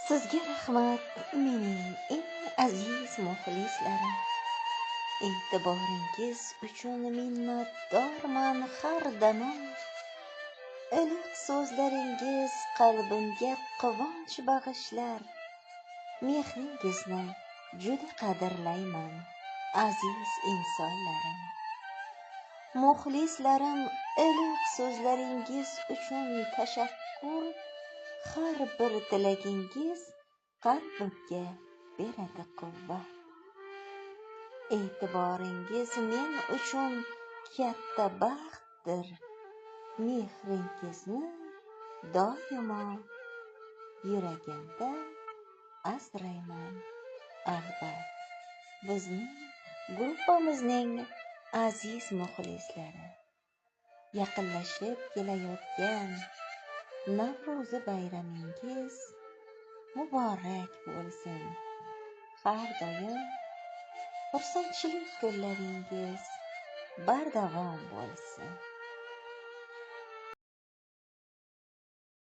Sizga rahmat, mening eng aziz muxlislarim. E'tiboringiz uchun minnatdorman har damon. Iliq so'zlaringiz qalbimga quvonch bag'ishlar. Mehringizni juda qadrlayman, aziz insonlarim. Muxlislarim, iliq so'zlaringiz uchun tashakkur. Har bir tilagingiz qalbimga beradi quvvat. E'tiboringiz men uchun katta baxtdir. Mehringizni doimo yuragimda asrayman. Albatta, bizning gruppamizning aziz muxlislari, yaqinlashib kelayotgan Navro'zi bayramingiz muborak bo'lsin. Har doim xursandchilik kunlaringiz bardavom bo'lsin.